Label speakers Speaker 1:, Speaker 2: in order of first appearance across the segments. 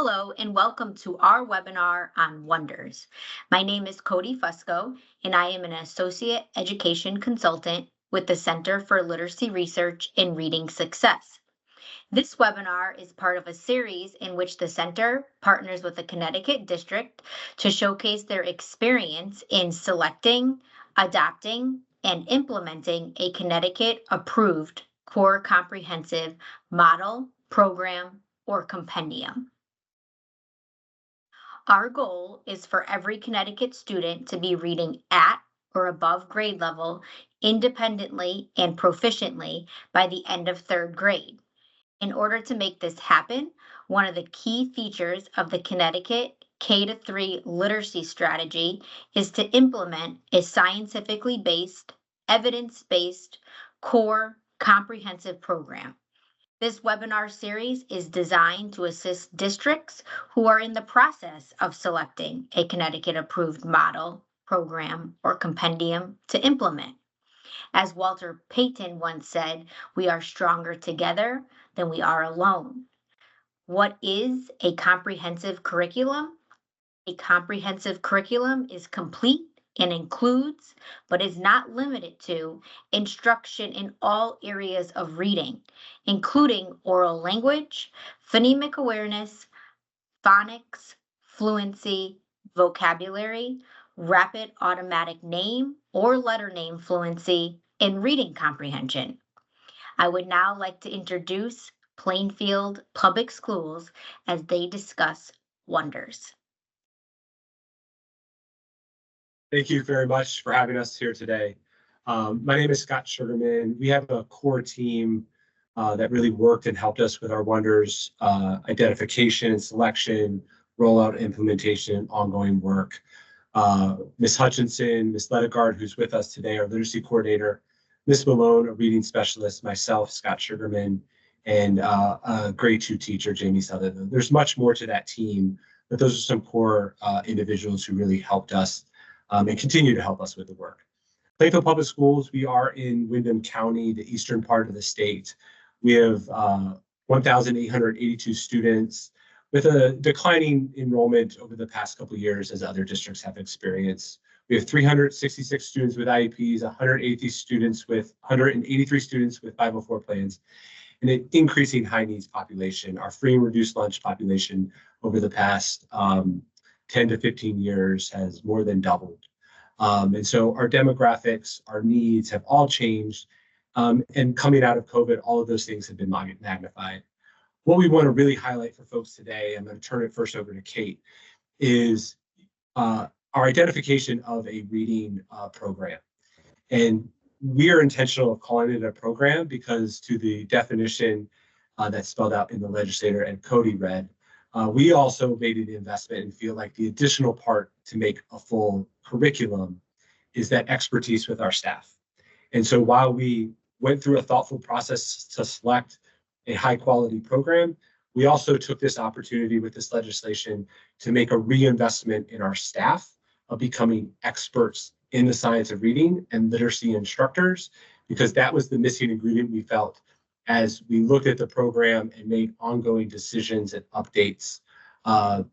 Speaker 1: Hello and welcome to our webinar on wonders. My name is Cody Fusco and I am an Associate Education Consultant with the Center for Literacy Research and Reading Success. This webinar is part of a series in which the Center partners with the Connecticut District to showcase their experience in selecting, adopting, and implementing a Connecticut-approved core comprehensive model, program, or compendium. Our goal is for every Connecticut student to be reading at or above grade level independently and proficiently by the end of third grade. In order to make this happen, one of the key features of the Connecticut K-3 literacy strategy is to implement a scientifically based, evidence-based, core comprehensive program. This webinar series is designed to assist districts who are in the process of selecting a Connecticut-approved model, program, or compendium to implement. As Walter Payton once said, we are stronger together than we are alone. What is a comprehensive curriculum? A comprehensive curriculum is complete and includes, but is not limited to, instruction in all areas of reading, including oral language, phonemic awareness, phonics, fluency, vocabulary, rapid automatic name or letter name fluency, and reading comprehension. I would now like to introduce Plainfield Public Schools as they discuss wonders.
Speaker 2: Thank you very much for having us here today. My name is Scott Sugarman. We have a core team that really worked and helped us with our wonders identification, selection, rollout, implementation, ongoing work. Ms. Hutchinson, Ms. Ledegard, who's with us today, our literacy coordinator, Ms. Malone, a reading specialist, myself, Scott Sugarman, and a grade 2 teacher, Jamie Sutherland. There's much more to that team, but those are some core individuals who really helped us and continue to help us with the work. Plainfield Public Schools, we are in Windham County, the eastern part of the state. We have 1,882 students with a declining enrollment over the past couple of years as other districts have experienced. We have 366 students with IEPs, 183 students with 504 plans, and an increasing high needs population. Our free and reduced lunch population over the past 10 to 15 years has more than doubled. And so our demographics, our needs have all changed. And coming out of COVID, all of those things have been magnified. What we want to really highlight for folks today, I'm going to turn it first over to Kate, is our identification of a reading program. And we are intentional of calling it a program because to the definition that's spelled out in the legislator and Cody read, we also made an investment and feel like the additional part to make a full curriculum is that expertise with our staff. And so while we went through a thoughtful process to select a high quality program, we also took this opportunity with this legislation to make a reinvestment in our staff of becoming experts in the science of reading and literacy instructors, because that was the missing ingredient we felt as we looked at the program and made ongoing decisions and updates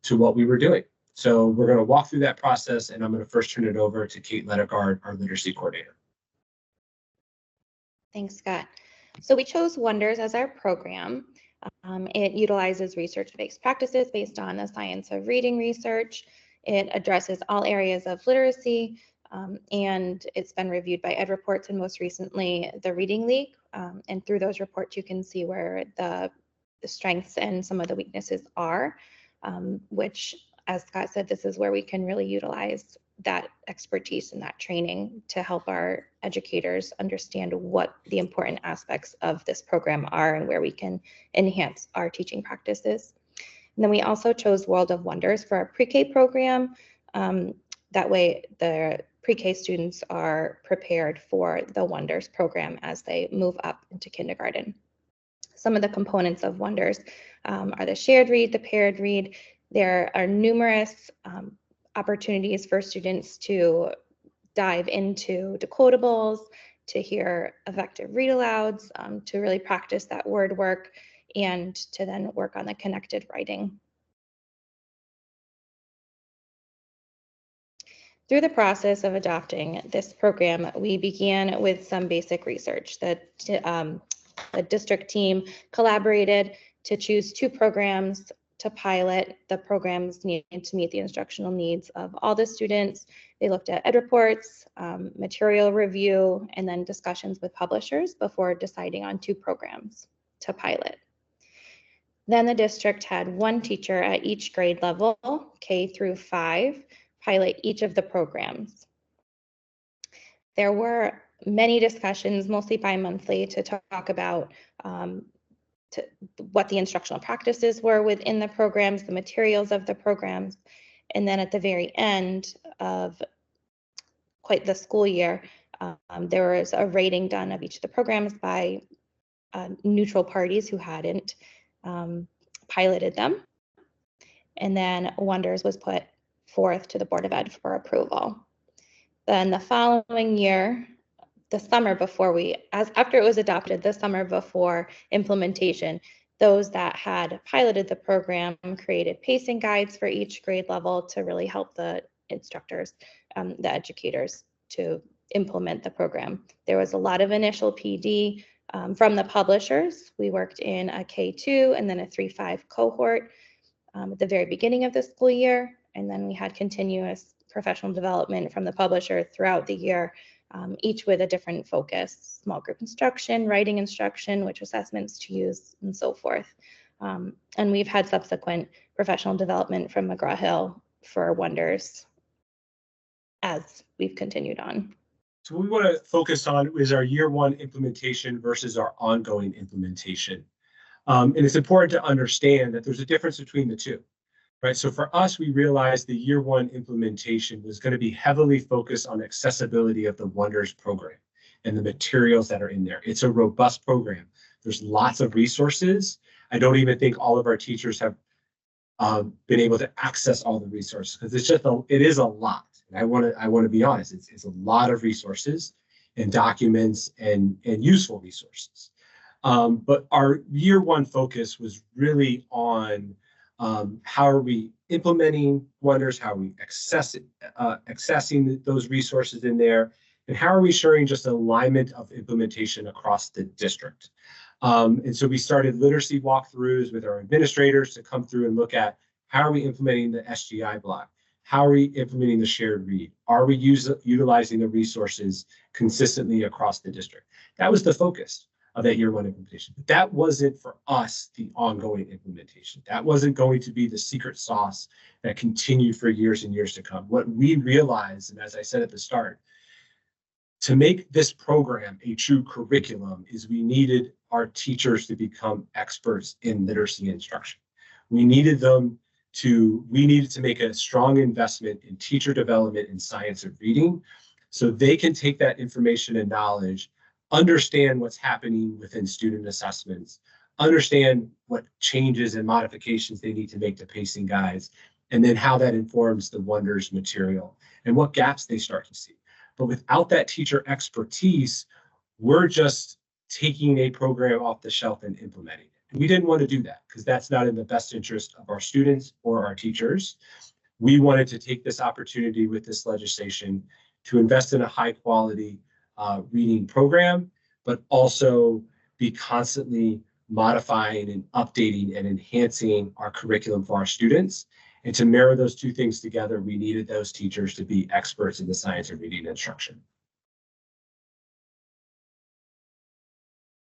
Speaker 2: to what we were doing. So we're going to walk through that process, and I'm going to first turn it over to Kate Ledegard, our literacy coordinator.
Speaker 3: Thanks, Scott. So we chose Wonders as our program. It utilizes research-based practices based on the science of reading research. It addresses all areas of literacy, and it's been reviewed by Ed Reports and most recently the Reading League. And through those reports, you can see where the strengths and some of the weaknesses are, which, as Scott said, this is where we can really utilize that expertise and that training to help our educators understand what the important aspects of this program are and where we can enhance our teaching practices. And then we also chose World of Wonders for our pre-K program. That way the pre-K students are prepared for the Wonders program as they move up into kindergarten. Some of the components of Wonders are the shared read, the paired read. There are numerous opportunities for students to dive into decodables, to hear effective read alouds, to really practice that word work, and to then work on the connected writing. Through the process of adopting this program, we began with some basic research. The district team collaborated to choose 2 programs to pilot. The programs needed to meet the instructional needs of all the students. They looked at ed reports, material review, and then discussions with publishers before deciding on 2 programs to pilot. Then the district had 1 teacher at each grade level, K through 5, pilot each of the programs. There were many discussions, mostly bi-monthly, to talk about what the instructional practices were within the programs, the materials of the programs, and then at the very end of quite the school year, there was a rating done of each of the programs by neutral parties who hadn't piloted them. And then Wonders was put forth to the Board of Ed for approval. Then the following year, the summer before after it was adopted, the summer before implementation, those that had piloted the program created pacing guides for each grade level to really help the instructors, the educators, to implement the program. There was a lot of initial PD from the publishers. We worked in a K2 and then a 3-5 cohort at the very beginning of the school year. And then we had continuous professional development from the publisher throughout the year, each with a different focus: small group instruction, writing instruction, which assessments to use, and so forth. And we've had subsequent professional development from McGraw Hill for Wonders as we've continued on.
Speaker 2: So what we want to focus on is our year 1 implementation versus our ongoing implementation. And it's important to understand that there's a difference between the two, right? So for us, we realized the year 1 implementation was going to be heavily focused on accessibility of the Wonders program and the materials that are in there. It's a robust program. There's lots of resources. I don't even think all of our teachers have been able to access all the resources, because it is a lot. And I want to be honest, it's a lot of resources and documents and useful resources. But our year 1 focus was really on how are we implementing Wonders, how are we accessing those resources in there, and how are we ensuring just alignment of implementation across the district. And so we started literacy walkthroughs with our administrators to come through and look at how are we implementing the SGI block? How are we implementing the shared read? Are we utilizing the resources consistently across the district? That was the focus of that year 1 implementation. But that wasn't for us the ongoing implementation. That wasn't going to be the secret sauce that continued for years and years to come. What we realized, and as I said at the start, to make this program a true curriculum is we needed our teachers to become experts in literacy instruction. We needed to make a strong investment in teacher development in science of reading, so they can take that information and knowledge, understand what's happening within student assessments, understand what changes and modifications they need to make to pacing guides, and then how that informs the Wonders material and what gaps they start to see. But without that teacher expertise, we're just taking a program off the shelf and implementing it. And we didn't want to do that, because that's not in the best interest of our students or our teachers. We wanted to take this opportunity with this legislation to invest in a high quality reading program, but also be constantly modifying and updating and enhancing our curriculum for our students. And to marry those two things together, we needed those teachers to be experts in the science of reading instruction.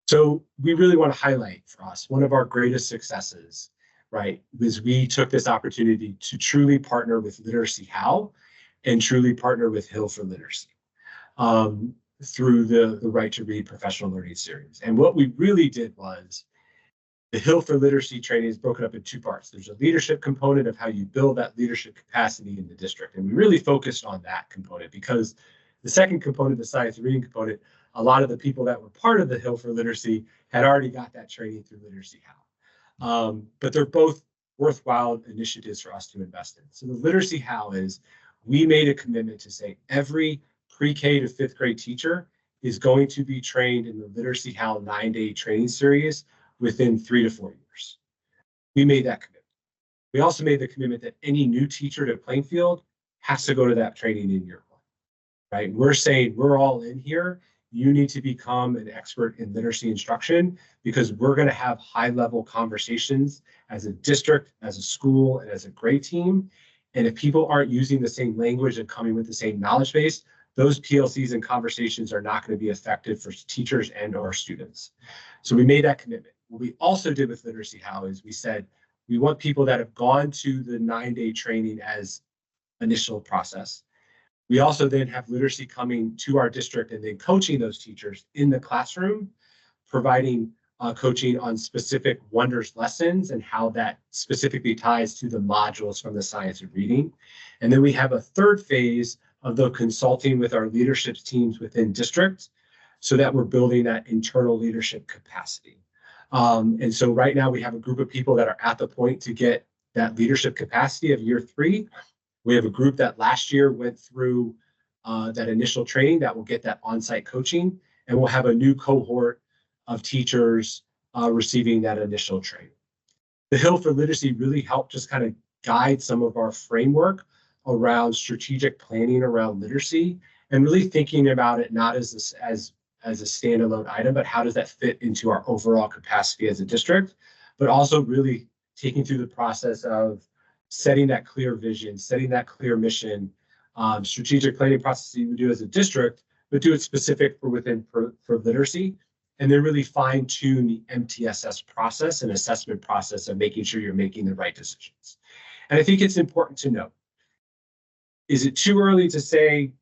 Speaker 2: So we really want to highlight for us, one of our greatest successes, right, was we took this opportunity to truly partner with Literacy How and truly partner with Hill for Literacy through the Right to Read professional learning series. And what we really did was, the Hill for Literacy training is broken up in 2 parts. There's a leadership component of how you build that leadership capacity in the district. And we really focused on that component, because the second component, the science of reading component, a lot of the people that were part of the Hill for Literacy had already got that training through Literacy How. But they're both worthwhile initiatives for us to invest in. So the Literacy How is, we made a commitment to say every pre-K to 5th grade teacher is going to be trained in the Literacy How 9-day training series within 3 to 4 years. We made that commitment. We also made the commitment that any new teacher to Plainfield has to go to that training in year one, right? We're saying we're all in here. You need to become an expert in literacy instruction because we're going to have high-level conversations as a district, as a school, and as a grade team. And if people aren't using the same language and coming with the same knowledge base, those PLCs and conversations are not going to be effective for teachers and or students. So we made that commitment. What we also did with Literacy How is we said, we want people that have gone to the 9-day training as initial process. We also then have literacy coming to our district and then coaching those teachers in the classroom, providing coaching on specific Wonders lessons and how that specifically ties to the modules from the science of reading. And then we have a third phase of the consulting with our leadership teams within districts so that we're building that internal leadership capacity. And so right now we have a group of people that are at the point to get that leadership capacity of year 3. We have a group that last year went through that initial training that will get that on-site coaching, and we'll have a new cohort of teachers receiving that initial training. The Hill for Literacy really helped just kind of guide some of our framework around strategic planning around literacy and really thinking about it not as a standalone item, but how does that fit into our overall capacity as a district, but also really taking through the process of setting that clear vision, setting that clear mission, strategic planning processes you would do as a district, but do it specific for literacy, and then really fine tune the MTSS process and assessment process of making sure you're making the right decisions. And I think it's important to note, is it too early to say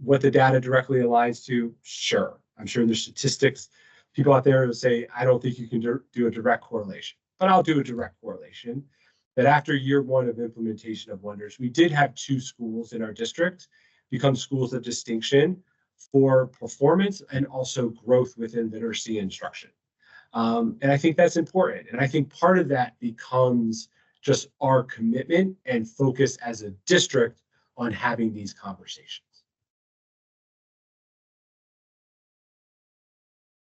Speaker 2: what the data directly aligns to? Sure. I'm sure there's statistics. People out there who say, I don't think you can do a direct correlation, but I'll do a direct correlation. That after year 1 of implementation of Wonders, we did have 2 schools in our district become schools of distinction for performance and also growth within literacy instruction. And I think that's important. And I think part of that becomes just our commitment and focus as a district on having these conversations.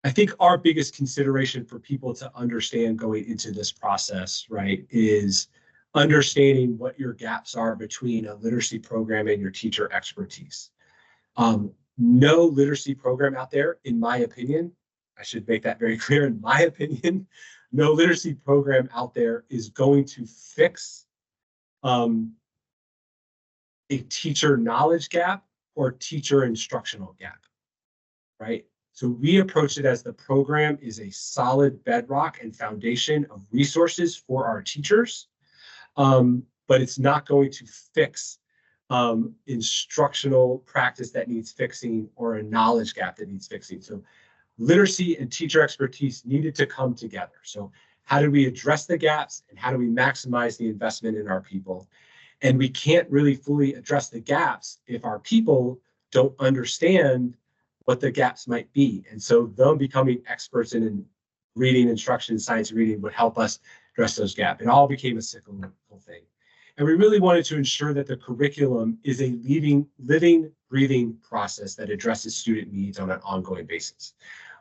Speaker 2: I think our biggest consideration for people to understand going into this process, right, is understanding what your gaps are between a literacy program and your teacher expertise. No literacy program out there, in my opinion, I should make that very clear, in my opinion, no literacy program out there is going to fix a teacher knowledge gap or teacher instructional gap, right? So we approach it as the program is a solid bedrock and foundation of resources for our teachers, but it's not going to fix instructional practice that needs fixing or a knowledge gap that needs fixing. So literacy and teacher expertise needed to come together. So how do we address the gaps and how do we maximize the investment in our people? And we can't really fully address the gaps if our people don't understand what the gaps might be. And so them becoming experts in reading, instruction, science reading would help us address those gaps. It all became a cyclical thing. And we really wanted to ensure that the curriculum is a living, breathing process that addresses student needs on an ongoing basis.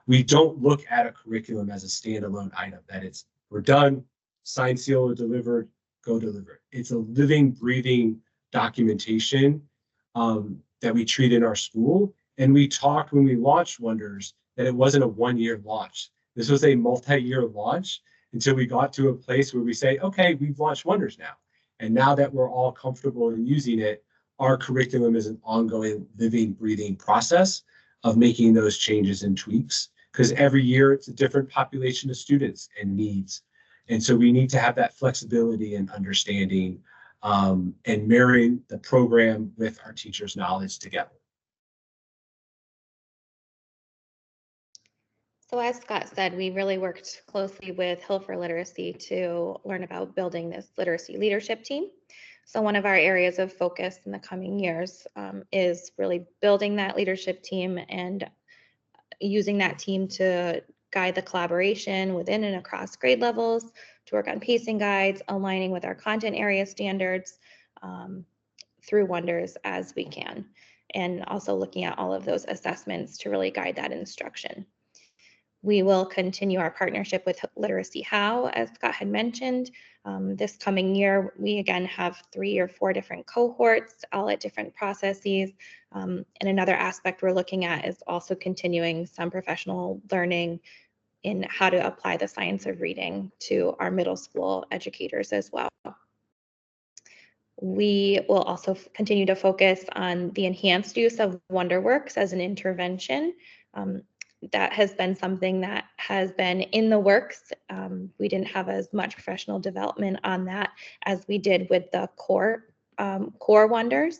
Speaker 2: We don't look at a curriculum as a standalone item, that it's, we're done, sign, seal, or delivered, go deliver. It's a living, breathing documentation that we treat in our school. And we talked when we launched Wonders that it wasn't a 1-year launch. This was a multi-year launch until we got to a place where we say, okay, we've launched Wonders now. And now that we're all comfortable in using it, our curriculum is an ongoing living, breathing process of making those changes and tweaks, because every year it's a different population of students and needs. And so we need to have that flexibility and understanding and marrying the program with our teachers' knowledge together.
Speaker 3: So as Scott said, we really worked closely with Hill for Literacy to learn about building this literacy leadership team. So one of our areas of focus in the coming years is really building that leadership team and using that team to guide the collaboration within and across grade levels, to work on pacing guides, aligning with our content area standards through Wonders as we can, and also looking at all of those assessments to really guide that instruction. We will continue our partnership with Literacy How, as Scott had mentioned. This coming year, we again have 3 or 4 different cohorts, all at different processes. And another aspect we're looking at is also continuing some professional learning in how to apply the science of reading to our middle school educators as well. We will also continue to focus on the enhanced use of WonderWorks as an intervention. That has been something that has been in the works. We didn't have as much professional development on that as we did with the core wonders.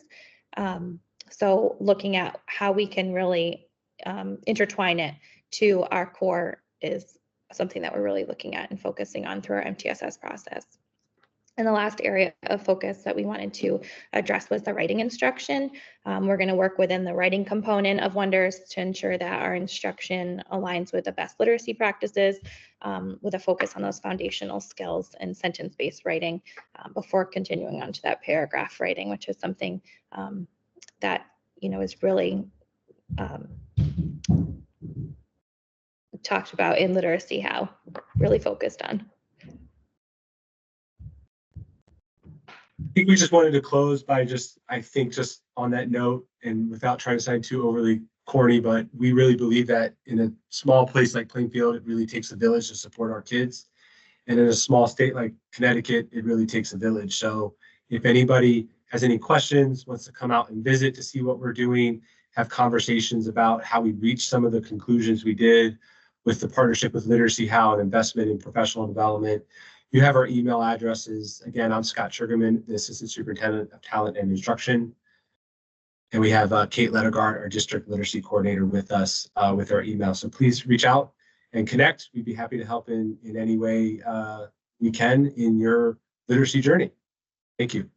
Speaker 3: So looking at how we can really intertwine it to our core is something that we're really looking at and focusing on through our MTSS process. And the last area of focus that we wanted to address was the writing instruction. We're going to work within the writing component of Wonders to ensure that our instruction aligns with the best literacy practices, with a focus on those foundational skills and sentence-based writing before continuing on to that paragraph writing, which is something that is really talked about in Literacy How, really focused on.
Speaker 2: I think we just wanted to close by just on that note, and without trying to sound too overly corny, but we really believe that in a small place like Plainfield, it really takes a village to support our kids. And in a small state like Connecticut, it really takes a village. So if anybody has any questions, wants to come out and visit to see what we're doing, have conversations about how we reached some of the conclusions we did with the partnership with Literacy How and investment in professional development, you have our email addresses. Again, I'm Scott Sugarman, the Assistant Superintendent of Talent and Instruction. And we have Kate Lettergaard, our District Literacy Coordinator, with us with our email. So please reach out and connect. We'd be happy to help in any way we can in your literacy journey. Thank you.